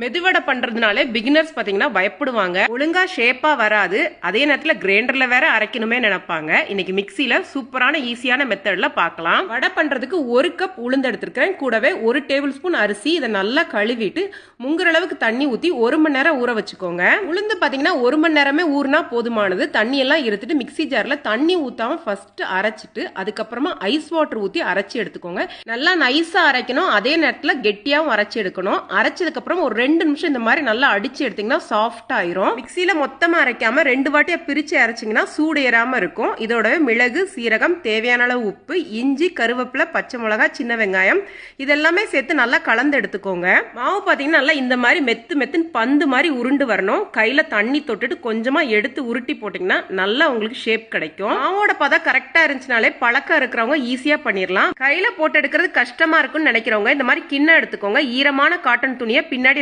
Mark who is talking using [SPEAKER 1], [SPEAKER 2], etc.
[SPEAKER 1] Medu vada பண்றதுனாலே beginners பாத்தீங்கன்னா பயப்படுவாங்க. ஒழுங்கா ஷேப்பா வராது. அதே நேரத்துல கிரைண்டர்ல வேற அரைக்கணுமே நினைப்பாங்க. இன்னைக்கு மிக்சில சூப்பரான ஈஸியான மெத்தட்ல பார்க்கலாம். வடை பண்றதுக்கு 1 கப் உளுந்து எடுத்திருக்கேன். கூடவே 1 டேபிள் ஸ்பூன் அரிசி. இதை நல்லா கழுவிட்டு முங்குற அளவுக்கு தண்ணி ஊத்தி 1 மணி நேரம் ஊற வச்சுக்கோங்க. உளுந்து பாத்தீங்கன்னா 1 மணி நேரமே ஊறினா போதுமானது. தண்ணி எல்லாம் இருத்துட்டு மிக்சி ஜார்ல தண்ணி ஊத்தாம ஃபர்ஸ்ட் அரைச்சிட்டு அதுக்கப்புறமா ஐஸ் வாட்டர் ஊத்தி அரைச்சி எடுத்துக்கோங்க. நல்லா நைஸா அரைக்கணும். அதே நேரத்துல கெட்டியாவும் அரைச்சி எடுக்கணும். அரைச்சதுக்கு அப்புறம் ஒரு 2 நிமிஷம் இந்த மாதிரி நல்லா அடிச்சு எடுத்தீங்கன்னா சாஃப்ட் ஆயிரும். மிக்சியில மொத்தமா அரைக்காம 2 வாட்டியா பிரிச்சு அரைச்சிங்கன்னா சூடு ஏறாம இருக்கும். இதோட மிளகு, சீரகம், தேவையான அளவு உப்பு, இஞ்சி, கருவேப்பிலை, பச்சை மிளகாய், சின்ன வெங்காயம் இதெல்லாமே சேர்த்து நல்லா கலந்து எடுத்துக்கோங்க. மாவு பாத்தீங்கன்னா நல்லா இந்த மாதிரி மெத்துன்னு பந்து மாதிரி உருண்டு வரணும். கையில தண்ணி தொட்டுட்டு கொஞ்சமா எடுத்து உருட்டி போட்டீங்கன்னா நல்லா உங்களுக்கு ஷேப் கிடைக்கும். மாவோட பதம் கரெக்டா இருந்துச்சுனாலே பழக்கம் இருக்கிறவங்க ஈஸியா பண்ணிடலாம். கையில போட்டு எடுக்கிறது கஷ்டமா இருக்கும்னு நினைக்கிறவங்க இந்த மாதிரி கிண்ணம் எடுத்துக்கோங்க. ஈரமான காட்டன் துணியை பின்னாடி